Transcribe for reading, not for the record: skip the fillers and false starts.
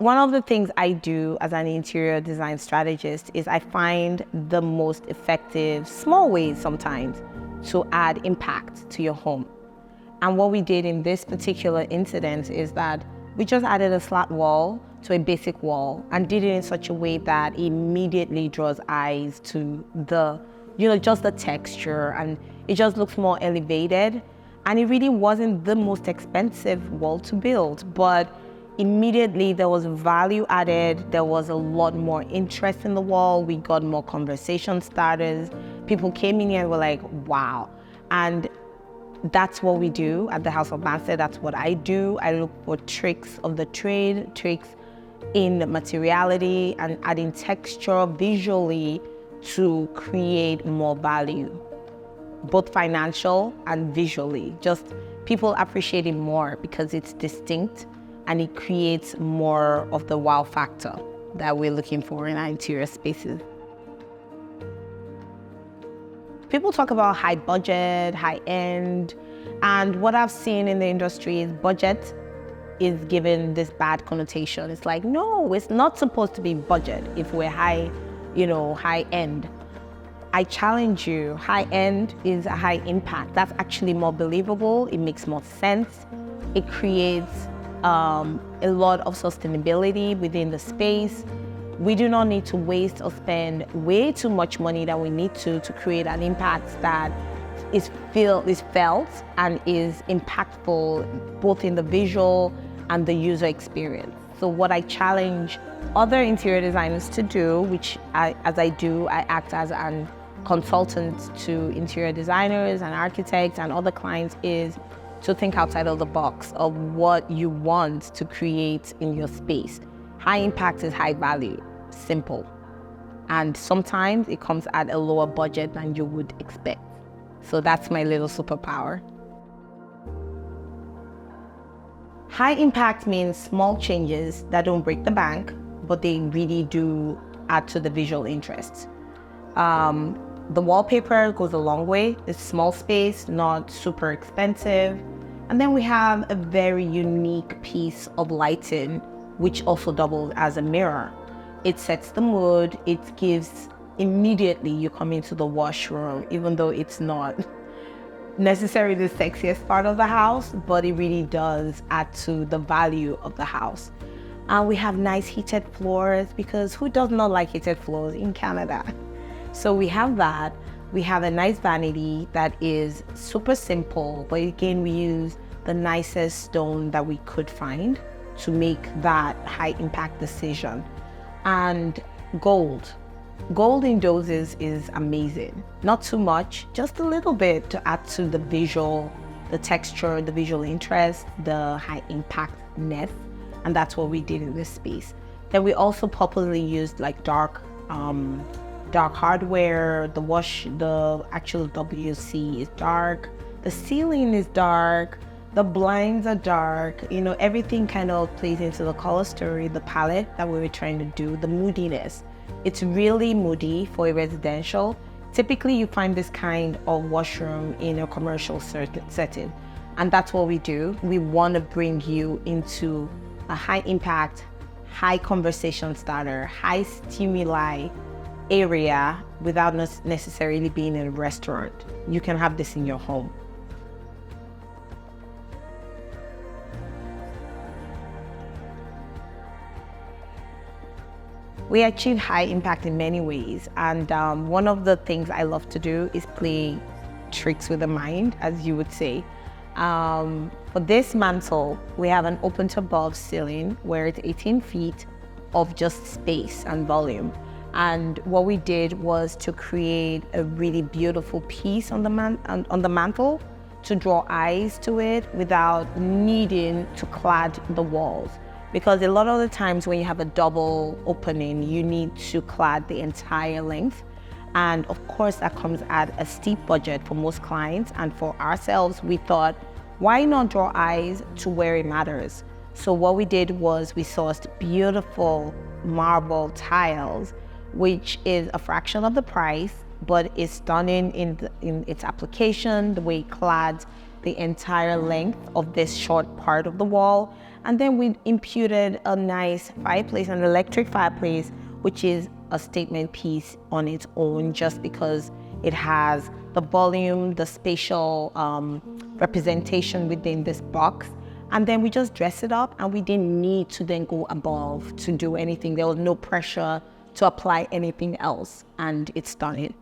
one of the things I do as an interior design strategist is I find the most effective small ways sometimes to add impact to your home. And what we did in this particular incident is that we just added a slat wall to a basic wall and did it in such a way that it immediately draws eyes to the, just the texture, and it just looks more elevated. And it really wasn't the most expensive wall to build, but immediately there was value added. There was a lot more interest in the wall. We got more conversation starters. People came in here and were like, wow. And that's what we do at the House of Banstead. That's what I do. I look for tricks of the trade, tricks in materiality and adding texture visually to create more value, both financial and visually. Just people appreciate it more because it's distinct and it creates more of the wow factor that we're looking for in our interior spaces. People talk about high budget, high end, and what I've seen in the industry is budget is given this bad connotation. It's like, no, it's not supposed to be budget if we're high end. I challenge you, high end is a high impact. That's actually more believable. It makes more sense. It creates a lot of sustainability within the space. We do not need to waste or spend way too much money than we need to create an impact that is felt and is impactful both in the visual and the user experience. So what I challenge other interior designers to do, which I act as a consultant to interior designers and architects and other clients, is to think outside of the box of what you want to create in your space. High impact is high value, simple. And sometimes it comes at a lower budget than you would expect. So that's my little superpower. High impact means small changes that don't break the bank, but they really do add to the visual interest. The wallpaper goes a long way. It's small space, not super expensive. And then we have a very unique piece of lighting, which also doubles as a mirror. It sets the mood. It gives immediately you come into the washroom, even though it's not necessarily the sexiest part of the house, but it really does add to the value of the house. And we have nice heated floors, because who does not like heated floors in Canada? So we have that. We have a nice vanity that is super simple, but again, we use the nicest stone that we could find to make that high impact decision. And gold. Gold in doses is amazing. Not too much, just a little bit to add to the visual, the texture, the visual interest, the high impactness. And that's what we did in this space. Then we also popularly used like dark hardware. The actual WC is dark. The ceiling is dark. The blinds are dark. Everything kind of plays into the color story, the palette that we were trying to do, the moodiness. It's really moody for a residential. Typically, you find this kind of washroom in a commercial setting. And that's what we do. We want to bring you into a high impact, high conversation starter, high stimuli area without necessarily being in a restaurant. You can have this in your home. We achieve high impact in many ways, and one of the things I love to do is play tricks with the mind, as you would say. For this mantle, we have an open to above ceiling where it's 18 feet of just space and volume. And what we did was to create a really beautiful piece on the mantle to draw eyes to it without needing to clad the walls. Because a lot of the times when you have a double opening, you need to clad the entire length. And of course, that comes at a steep budget for most clients. And for ourselves, we thought, why not draw eyes to where it matters? So what we did was we sourced beautiful marble tiles, which is a fraction of the price, but is stunning in its application, the way it clads. the entire length of this short part of the wall. And then we imputed a nice fireplace, an electric fireplace, which is a statement piece on its own, just because it has the volume, the spatial representation within this box. And then we just dress it up, and we didn't need to then go above to do anything. There was no pressure to apply anything else, and it's stunning.